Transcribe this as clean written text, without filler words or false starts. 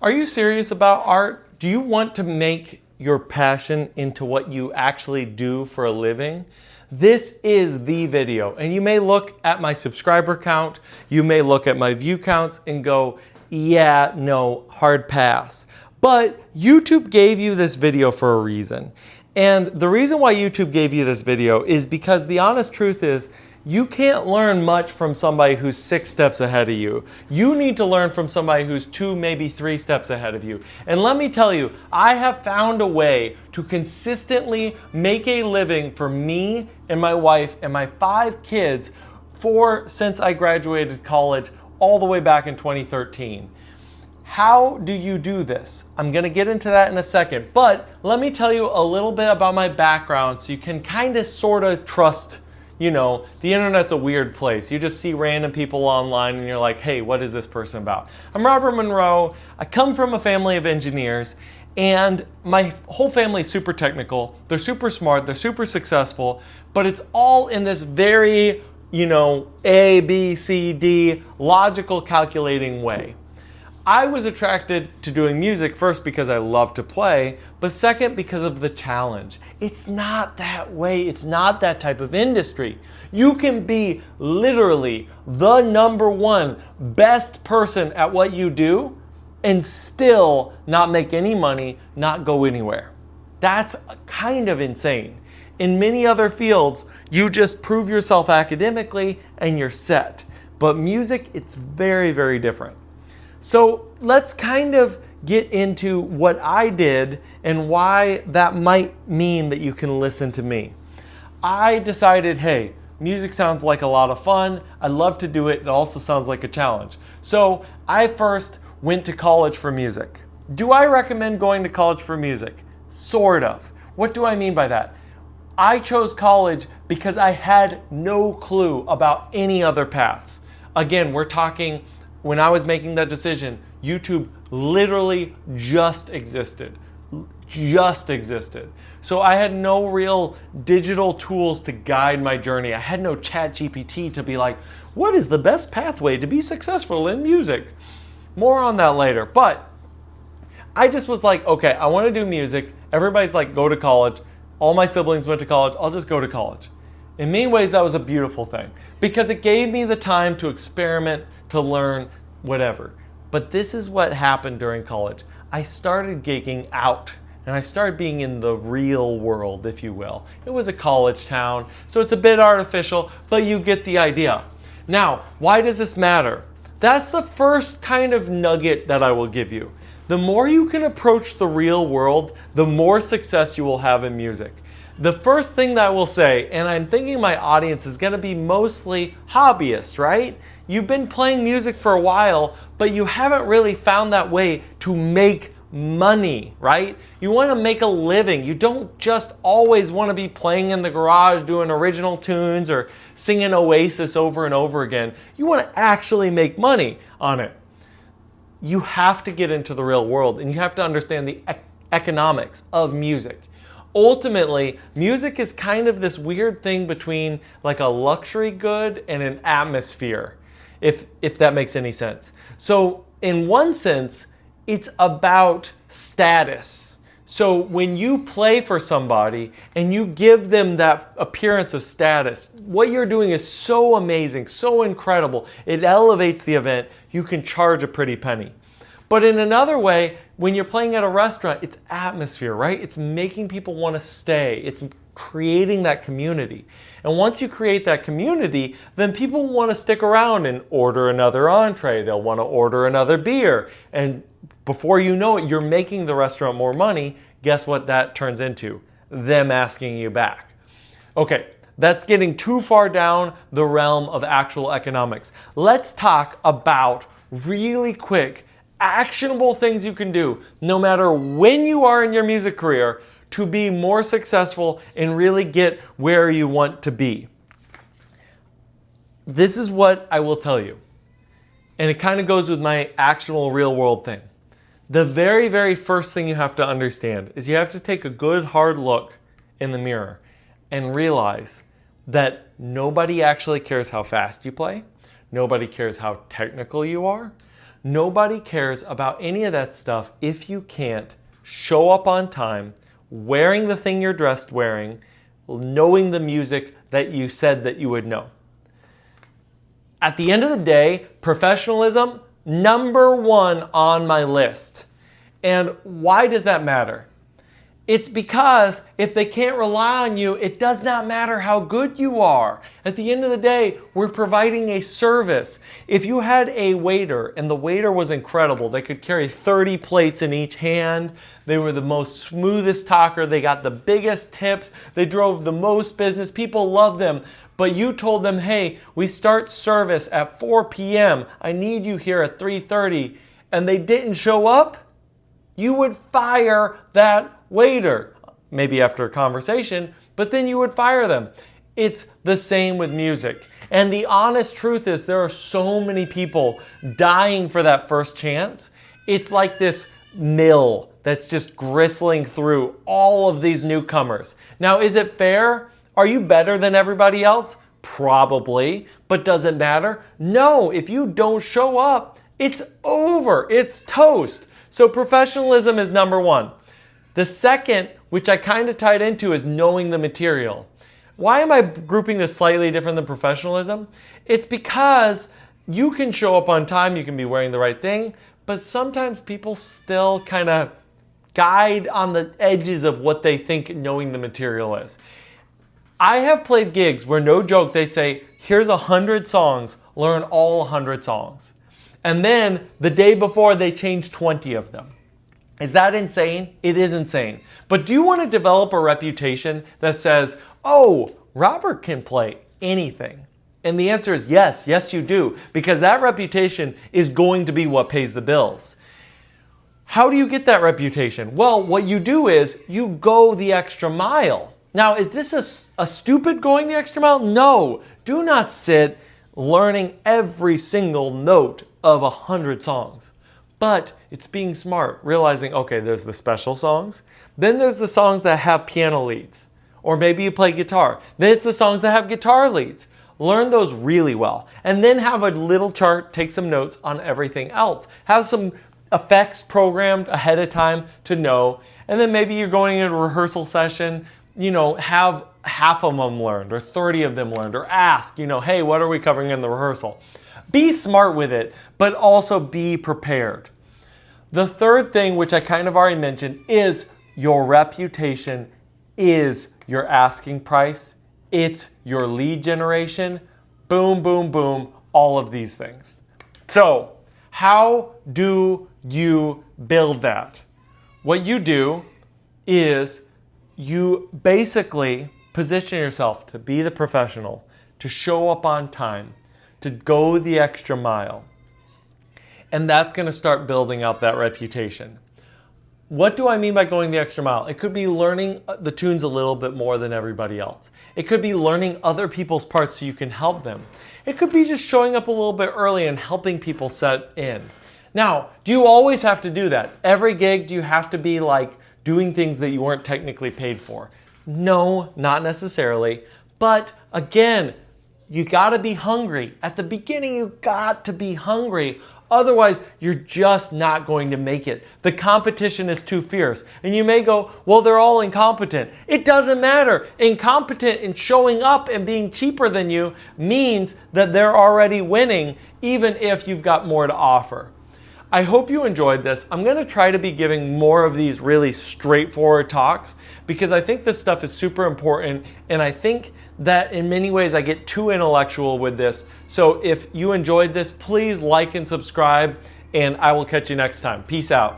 Are you serious about art? Do you want to make your passion into what you actually do for a living? This is the video. And you may look at my subscriber count, you may look at my view counts and go, yeah, no, hard pass. But YouTube gave you this video for a reason. And the reason why YouTube gave you this video is because the honest truth is you can't learn much from somebody who's 6 steps ahead of you. You need to learn from somebody who's 2, maybe 3 steps ahead of you. And let me tell you, I have found a way to consistently make a living for me and my wife and my 5 kids since I graduated college all the way back in 2013. How do you do this? I'm gonna get into that in a second, but let me tell you a little bit about my background so you can kind of sort of trust. You know, the internet's a weird place. You just see random people online and you're like, hey, what is this person about? I'm Robert Monroe. I come from a family of engineers and my whole family is super technical. They're super smart, they're super successful, but it's all in this very, A, B, C, D, logical calculating way. I was attracted to doing music first because I love to play, but second because of the challenge. It's not that way. It's not that type of industry. You can be literally the #1 best person at what you do and still not make any money, not go anywhere. That's kind of insane. In many other fields, you just prove yourself academically and you're set. But music, it's very, very different. So let's kind of get into what I did and why that might mean that you can listen to me. I decided, hey, music sounds like a lot of fun. I love to do it. It also sounds like a challenge. So I first went to college for music. Do I recommend going to college for music? Sort of. What do I mean by that? I chose college because I had no clue about any other paths. Again, we're talking when I was making that decision, YouTube literally just existed. So I had no real digital tools to guide my journey. I had no ChatGPT to be like, what is the best pathway to be successful in music? More on that later. But I just was like, okay, I want to do music. Everybody's like, go to college. All my siblings went to college. I'll just go to college. In many ways, that was a beautiful thing because it gave me the time to experiment, to learn, whatever. But this is what happened during college. I started gigging out and I started being in the real world, if you will. It was a college town, so it's a bit artificial, but you get the idea. Now, why does this matter? That's the first kind of nugget that I will give you. The more you can approach the real world, the more success you will have in music. The first thing that I will say, and I'm thinking my audience is gonna be mostly hobbyists, right? You've been playing music for a while, but you haven't really found that way to make money, right? You wanna make a living. You don't just always wanna be playing in the garage doing original tunes or singing Oasis over and over again. You wanna actually make money on it. You have to get into the real world and you have to understand the economics of music. Ultimately, music is kind of this weird thing between like a luxury good and an atmosphere, if that makes any sense. So in one sense, it's about status. So when you play for somebody and you give them that appearance of status, what you're doing is so amazing, so incredible. It elevates the event. You can charge a pretty penny. But in another way, when you're playing at a restaurant, it's atmosphere, right? It's making people want to stay. It's creating that community. And once you create that community, then people want to stick around and order another entree. They'll want to order another beer. And before you know it, you're making the restaurant more money. Guess what that turns into? Them asking you back. Okay, that's getting too far down the realm of actual economics. Let's talk about really quick actionable things you can do no matter when you are in your music career to be more successful and really get where you want to be. This is what I will tell you. And it kind of goes with my actual real world thing. The very, very first thing you have to understand is you have to take a good hard look in the mirror and realize that nobody actually cares how fast you play. Nobody cares how technical you are. Nobody cares about any of that stuff if you can't show up on time, wearing the thing you're dressed wearing, knowing the music that you said that you would know. At the end of the day, professionalism, number one on my list. And why does that matter? It's because if they can't rely on you, it does not matter how good you are. At the end of the day, we're providing a service. If you had a waiter and the waiter was incredible, they could carry 30 plates in each hand, they were the most smoothest talker, they got the biggest tips, they drove the most business, people loved them, but you told them, hey, we start service at 4 p.m., I need you here at 3:30, and they didn't show up, you would fire that waiter, maybe after a conversation, but then you would fire them. It's the same with music. And the honest truth is there are so many people dying for that first chance. It's like this mill that's just gristling through all of these newcomers. Now, is it fair? Are you better than everybody else? Probably, but does it matter? No, if you don't show up, it's over, it's toast. So professionalism is number one. The second, which I kind of tied into, is knowing the material. Why am I grouping this slightly different than professionalism? It's because you can show up on time, you can be wearing the right thing, but sometimes people still kind of guide on the edges of what they think knowing the material is. I have played gigs where, no joke, they say, here's 100 songs, learn all 100 songs. And then the day before they change 20 of them. Is that insane? It is insane. But do you want to develop a reputation that says, oh, Robert can play anything? And the answer is yes, yes you do, because that reputation is going to be what pays the bills. How do you get that reputation? Well, what you do is you go the extra mile. Now, is this a stupid going the extra mile? No, do not sit learning every single note of 100 songs. But it's being smart, realizing, okay, there's the special songs, then there's the songs that have piano leads, or maybe you play guitar. Then it's the songs that have guitar leads. Learn those really well, and then have a little chart, take some notes on everything else. Have some effects programmed ahead of time to know, and then maybe you're going into a rehearsal session, have half of them learned, or 30 of them learned, or ask, hey, what are we covering in the rehearsal? Be smart with it, but also be prepared. The third thing, which I kind of already mentioned, is your reputation is your asking price. It's your lead generation. Boom, boom, boom, all of these things. So, how do you build that? What you do is you basically position yourself to be the professional, to show up on time, to go the extra mile. And that's going to start building up that reputation. What do I mean by going the extra mile? It could be learning the tunes a little bit more than everybody else. It could be learning other people's parts so you can help them. It could be just showing up a little bit early and helping people set in. Now, do you always have to do that? Every gig, do you have to be like doing things that you weren't technically paid for? No, not necessarily. But again, you gotta be hungry. At the beginning, you got to be hungry. Otherwise, you're just not going to make it. The competition is too fierce. And you may go, well, they're all incompetent. It doesn't matter. Incompetent in showing up and being cheaper than you means that they're already winning, even if you've got more to offer. I hope you enjoyed this. I'm going to try to be giving more of these really straightforward talks because I think this stuff is super important, and I think that in many ways I get too intellectual with this. So if you enjoyed this, please like and subscribe, and I will catch you next time. Peace out.